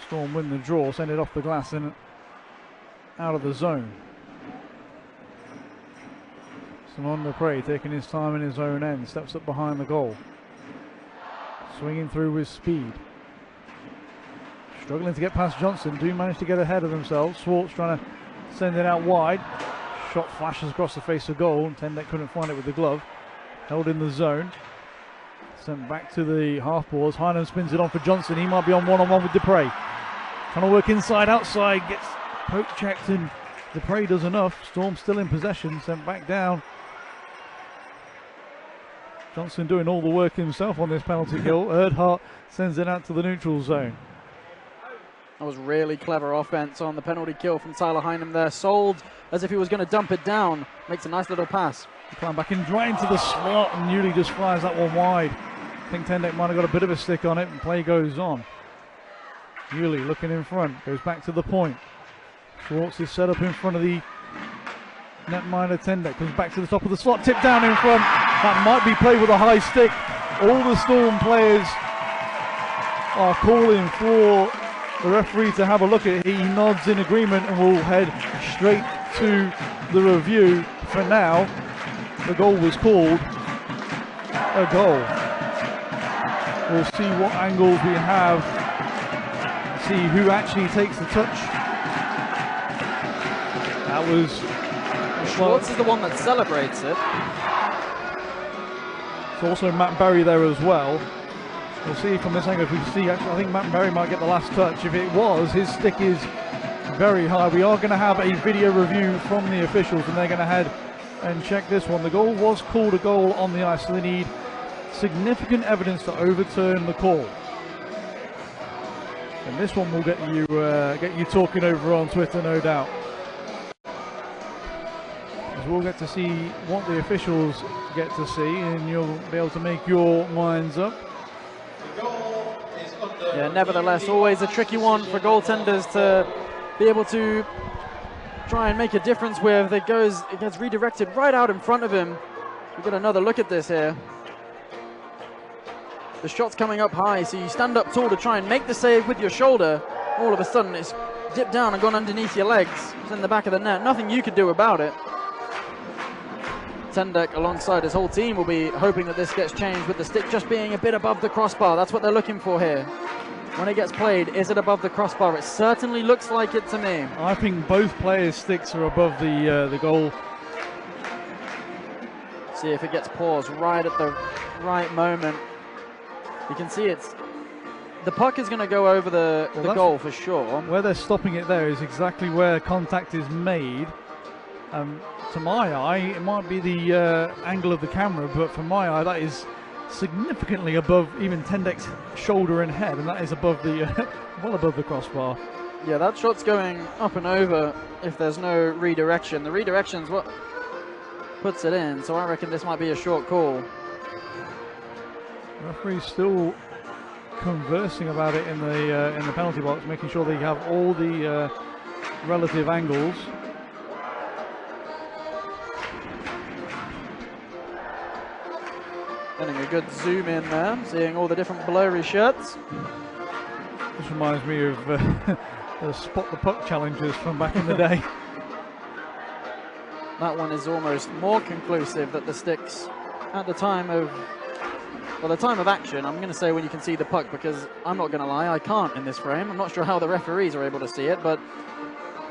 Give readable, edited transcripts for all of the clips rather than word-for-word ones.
Storm win the draw, send it off the glass and out of the zone. Simon Lepre taking his time in his own end, steps up behind the goal. Swinging through with speed. Struggling to get past Johnson, do manage to get ahead of themselves. Swartz trying to send it out wide. Shot flashes across the face of goal. Tendek couldn't find it with the glove. Held in the zone. Sent back to the half boards. Hynam spins it on for Johnson. He might be on one-on-one with Dupre. Trying to work inside, outside. Gets poke checked and Dupre does enough. Storm still in possession. Sent back down. Johnson doing all the work himself on this penalty kill. Erdhart sends it out to the neutral zone. That was really clever offense on the penalty kill from Tyler Hynam there. Sold as if he was going to dump it down. Makes a nice little pass. Climb back in, right into the slot, and Newley just fires that one wide. I think Tendek might have got a bit of a stick on it, and play goes on. Newley looking in front, goes back to the point. Schwartz is set up in front of the netminder. Tendek comes back to the top of the slot, tipped down in front. That might be played with a high stick. All the Storm players are calling for the referee to have a look at it. He nods in agreement and will head straight to the review. For now, the goal was called a goal. We'll see what angles we have, see who actually takes the touch. That was... Schwartz is the one that celebrates it. There's also Matt Berry there as well. We'll see from this angle if we see, actually, I think Matt Berry might get the last touch. If it was, his stick is very high. We are going to have a video review from the officials and they're going to head and check this one. The goal was called a goal on the ice, so they need significant evidence to overturn the call. And this one will get you talking over on Twitter, no doubt. As we'll get to see what the officials get to see, and you'll be able to make your minds up. Yeah, nevertheless, always a tricky one for goaltenders to be able to try and make a difference with. It gets redirected right out in front of him. We get another look at this here. The shot's coming up high, so you stand up tall to try and make the save with your shoulder. All of a sudden, it's dipped down and gone underneath your legs. It's in the back of the net. Nothing you could do about it. Tendek, alongside his whole team, will be hoping that this gets changed with the stick just being a bit above the crossbar. That's what they're looking for here. When it gets played, is it above the crossbar? It certainly looks like it to me. I think both players' sticks are above the goal. See if it gets paused right at the right moment. You can see the puck is going to go over the goal for sure. Where they're stopping it there is exactly where contact is made. To my eye, it might be the angle of the camera, but for my eye, that is significantly above even Tendek's shoulder and head, and that is above the well above the crossbar. Yeah, that shot's going up and over if there's no redirection. The redirection's what puts it in, so I reckon this might be a short call. Referee's still conversing about it in the penalty box, making sure they have all the relative angles. Getting a good zoom in there, seeing all the different blurry shots. This reminds me of the spot the puck challenges from back in the day. That one is almost more conclusive that the sticks at the time of action, I'm going to say when you can see the puck, because I'm not going to lie, I can't in this frame. I'm not sure how the referees are able to see it, but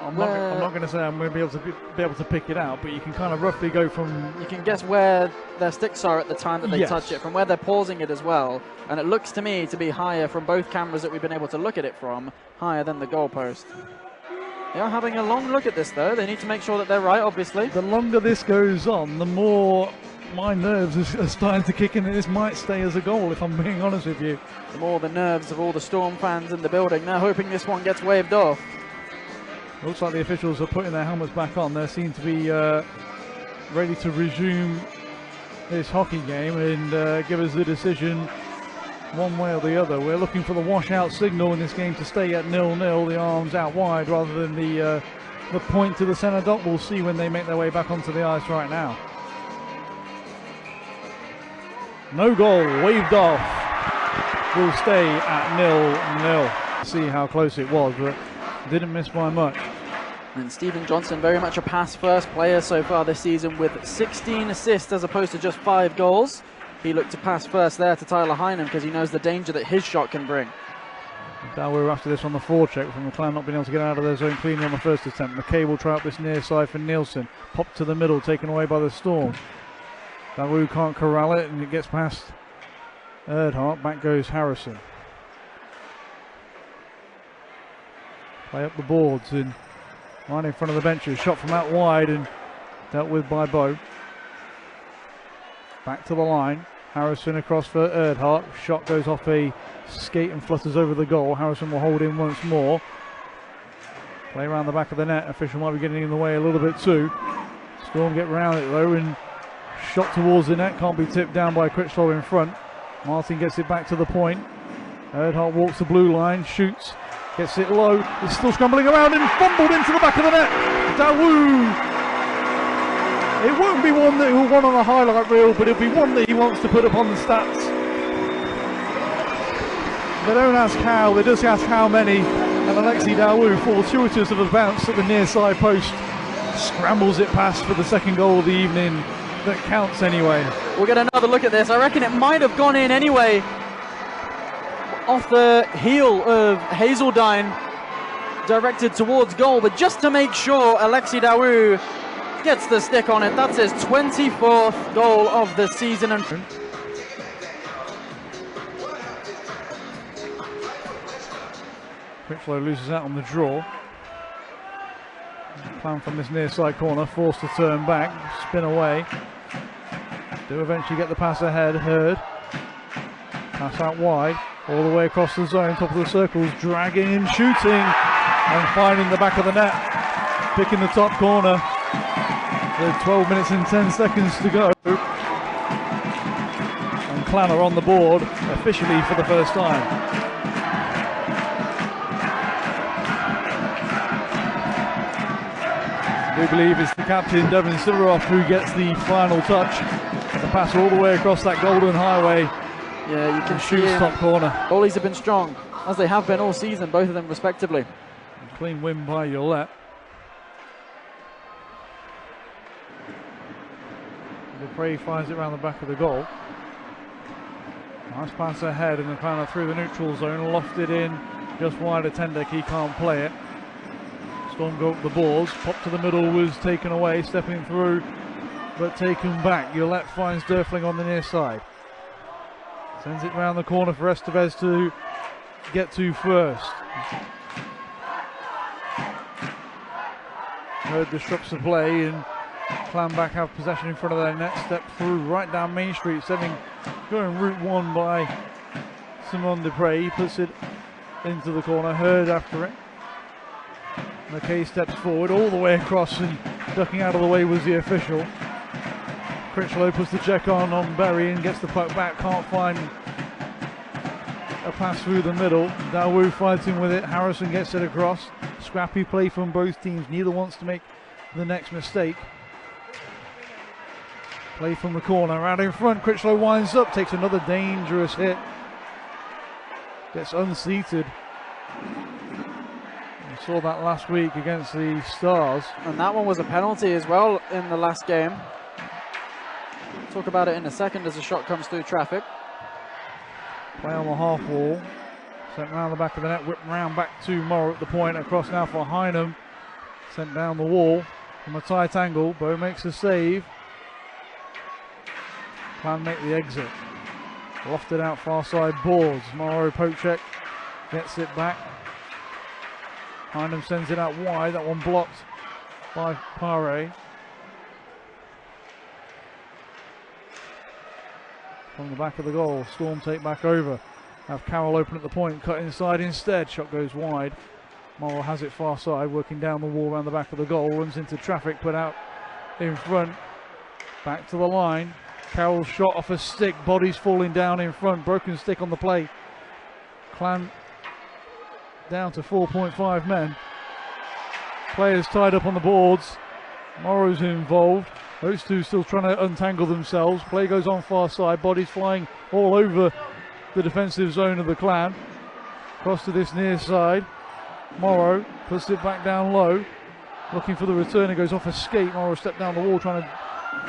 I'm not going to say I'm going to be able to pick it out, but you can kind of roughly go from... You can guess where their sticks are at the time that they touch it, from where they're pausing it as well. And it looks to me to be higher from both cameras that we've been able to look at it from, higher than the goalpost. They are having a long look at this though. They need to make sure that they're right, obviously. The longer this goes on, the more my nerves are starting to kick in, and this might stay as a goal, if I'm being honest with you. The more the nerves of all the Storm fans in the building. They're hoping this one gets waved off. Looks like the officials are putting their helmets back on. They seem to be ready to resume this hockey game and give us the decision one way or the other. We're looking for the washout signal in this game to stay at 0-0, the arms out wide rather than the point to the centre dot. We'll see when they make their way back onto the ice right now. No goal, waved off. We'll stay at 0-0. to see how close it was, but didn't miss by much. And Stephen Johnson, very much a pass-first player so far this season with 16 assists as opposed to just 5 goals. He looked to pass first there to Tyler Hynam because he knows the danger that his shot can bring. Dawu after this on the forecheck from the Clan not being able to get out of their zone cleanly on the first attempt. McKay will try up this near side for Nielsen. Pop to the middle, taken away by the Storm. Dawu can't corral it and it gets past Erdhart. Back goes Harrison. Play up the boards and right in front of the benches. Shot from out wide and dealt with by Bow. Back to the line. Harrison across for Erdhart. Shot goes off a skate and flutters over the goal. Harrison will hold in once more. Play around the back of the net. Official might be getting in the way a little bit too. Storm get round it though and shot towards the net. Can't be tipped down by Critchlow in front. Martin gets it back to the point. Erdhart walks the blue line. Shoots. Gets it low. It's still scrambling around and fumbled into the back of the net. Dawu. It won't be one that he'll want on a highlight reel, but it'll be one that he wants to put up on the stats. They don't ask how, they just ask how many. And Alexi Dawu, fortuitous of a bounce at the near side post, scrambles it past for the second goal of the evening. That counts anyway. We'll get another look at this. I reckon it might have gone in anyway. Off the heel of Hazeldine, directed towards goal, but just to make sure, Alexi Dawu gets the stick on it. That's his 24th goal of the season. And Critchlow loses out on the draw. Plan from this near side corner, forced to turn back, spin away. Do eventually get the pass ahead. Hurd. Pass out wide, all the way across the zone, top of the circles, dragging and shooting, and finding the back of the net. Picking the top corner. With 12 minutes and 10 seconds to go. And Clan are on the board officially for the first time. We believe it's the captain, Devon Silveroff, who gets the final touch. The pass all the way across that golden highway. Yeah, you can shoot top corner. Goalies have been strong, as they have been all season, both of them respectively. Clean win by Yolette. Dupre finds it around the back of the goal. Nice pass ahead, and the Clan through the neutral zone, lofted in just wide of Tendek. He can't play it. Storm go up the boards. Pop to the middle was taken away, stepping through, but taken back. Yolette finds Derfling on the near side. Sends it round the corner for Estevez to get to first. Hurd disrupts the play and Clan back have possession in front of their net. Step through right down Main Street, going route one by Simon Dupre. He puts it into the corner. Hurd after it. McKay steps forward all the way across and ducking out of the way was the official. Critchlow puts the check on Berry and gets the puck back. Can't find a pass through the middle. Dawu fighting with it. Harrison gets it across. Scrappy play from both teams. Neither wants to make the next mistake. Play from the corner, out in front. Critchlow winds up, takes another dangerous hit. Gets unseated. We saw that last week against the Stars. And that one was a penalty as well in the last game. Talk about it in a second as the shot comes through traffic. Play on the half wall. Sent round the back of the net, whipped round back to Morrow at the point. Across now for Hynam. Sent down the wall from a tight angle. Bow makes a save. Clan make the exit. Lofted out far side boards. Morrow poke check. Gets it back. Hynam sends it out wide. That one blocked by Pare. From the back of the goal, Storm take back over. Have Carroll open at the point, cut inside instead. Shot goes wide. Morrow has it far side, working down the wall around the back of the goal. Runs into traffic, put out in front. Back to the line. Carroll's shot off a stick, bodies falling down in front. Broken stick on the play. Clan down to 4.5 men. Players tied up on the boards. Morrow's involved. Those two still trying to untangle themselves. Play goes on far side. Bodies flying all over the defensive zone of the Clan. Across to this near side. Morrow puts it back down low. Looking for the return. It goes off a skate. Morrow stepped down the wall trying to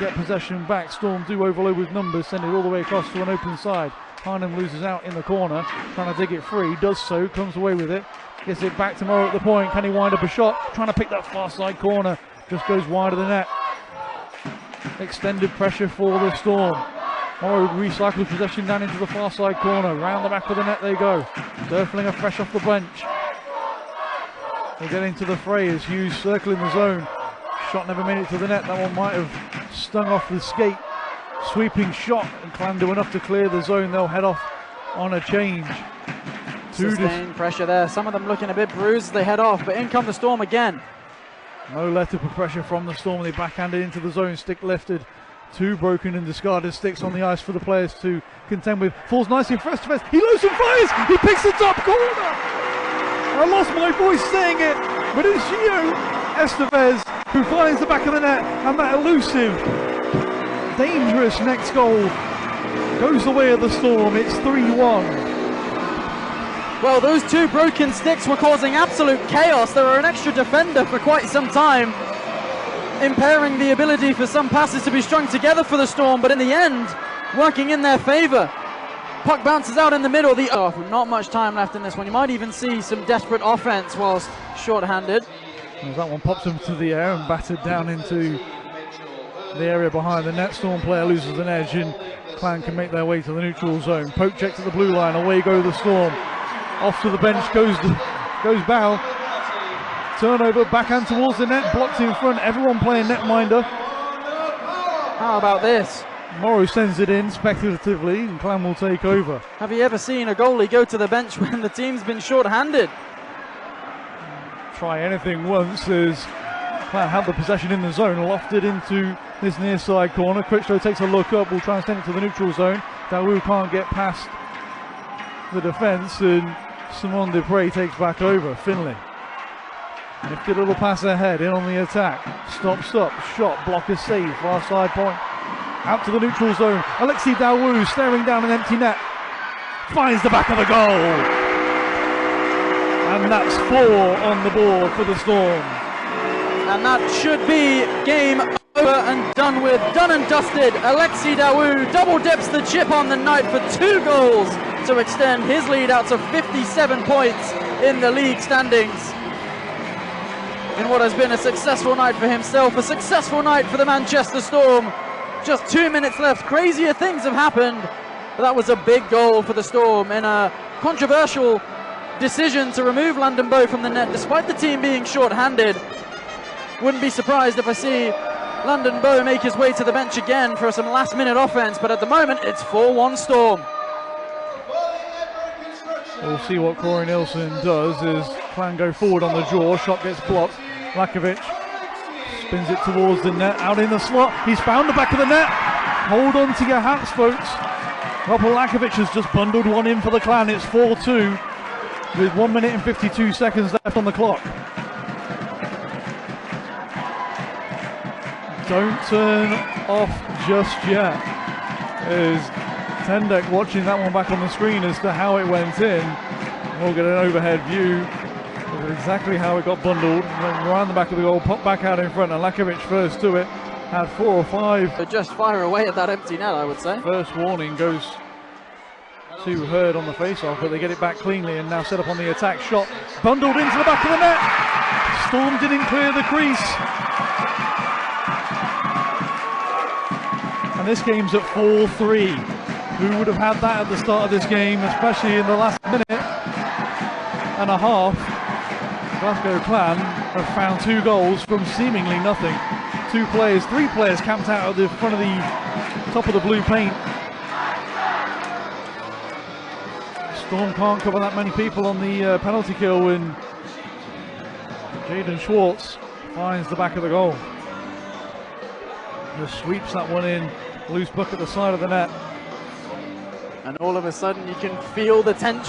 get possession back. Storm do overload with numbers. Send it all the way across to an open side. Harnham loses out in the corner. Trying to dig it free. Does so. Comes away with it. Gets it back to Morrow at the point. Can he wind up a shot? Trying to pick that far side corner. Just goes wide of the net. Extended pressure for the Storm. Morrow recycles possession down into the far side corner. Round the back of the net they go. Derflinger fresh off the bench. We'll get into the fray as Hughes circling the zone. Shot never made it to the net. That one might have stung off the skate. Sweeping shot, and Clan do enough to clear the zone. They'll head off on a change. Sustained pressure there. Some of them looking a bit bruised as they head off, but in come the Storm again. No let up of pressure from the Storm. They backhanded into the zone, stick lifted. 2 broken and discarded sticks on the ice for the players to contend with. Falls nicely first defense. He loose and fires. He picks the top corner. I lost my voice saying it, but it's Gio Estevez who finds the back of the net, and that elusive, dangerous next goal goes the way of the Storm. It's 3-1. Well, those 2 broken sticks were causing absolute chaos. There were an extra defender for quite some time, impairing the ability for some passes to be strung together for the Storm, but in the end, working in their favour. Puck bounces out in the middle. Not much time left in this one. You might even see some desperate offense whilst short-handed. As that one pops into the air and battered down into the area behind the net. Storm player loses an edge, and Clan can make their way to the neutral zone. Poke check to the blue line. Away go the Storm. Off to the bench goes Bow. Turnover, backhand towards the net, blocked in front. Everyone playing netminder. How about this? Morrow sends it in speculatively, and Clan will take over. Have you ever seen a goalie go to the bench when the team's been short-handed? Try anything once as Clan have the possession in the zone, lofted into this near side corner. Critchlow takes a look up, will try and send it to the neutral zone. Dawu can't get past the defence, and Simon Dupre takes back over. Finlay. Nifty little pass ahead, in on the attack. Stop, shot, blocker save, far side point. Out to the neutral zone. Alexei Dawu staring down an empty net. Finds the back of the goal. And that's 4 on the board for the Storm. And that should be game over and done with. Done and dusted. Alexei Dawu double dips the chip on the night for 2 goals to extend his lead out to 57 points in the league standings. In what has been a successful night for himself, a successful night for the Manchester Storm. Just 2 minutes left. Crazier things have happened, but that was a big goal for the Storm in a controversial decision to remove Landon Bow from the net despite the team being short-handed. Wouldn't be surprised if I see Landon Bow make his way to the bench again for some last-minute offense, but at the moment it's 4-1 Storm. We'll see what Corey Nilsson does as Clan go forward on the draw. Shot gets blocked. Lakovic spins it towards the net, out in the slot. He's found the back of the net. Hold on to your hats, folks. Robert Lakovic has just bundled one in for the Clan. It's 4-2 with 1 minute and 52 seconds left on the clock. Don't turn off just yet. As Tendek watching that one back on the screen as to how it went in. We'll get an overhead view of exactly how it got bundled. Went around the back of the goal, popped back out in front, and Lakovic first to it. Had 4 or 5. So just fire away at that empty net, I would say. First warning goes to Hurd on the face-off, but they get it back cleanly and now set up on the attack. Shot bundled into the back of the net. Storm didn't clear the crease. And this game's at 4-3. Who would have had that at the start of this game, especially in the last minute and a half? Glasgow Clan have found 2 goals from seemingly nothing. 3 players camped out at the front of the top of the blue paint. Storm can't cover that many people on the penalty kill, and Jaden Schwartz finds the back of the goal. Just sweeps that one in, loose bucket at the side of the net. And all of a sudden you can feel the tension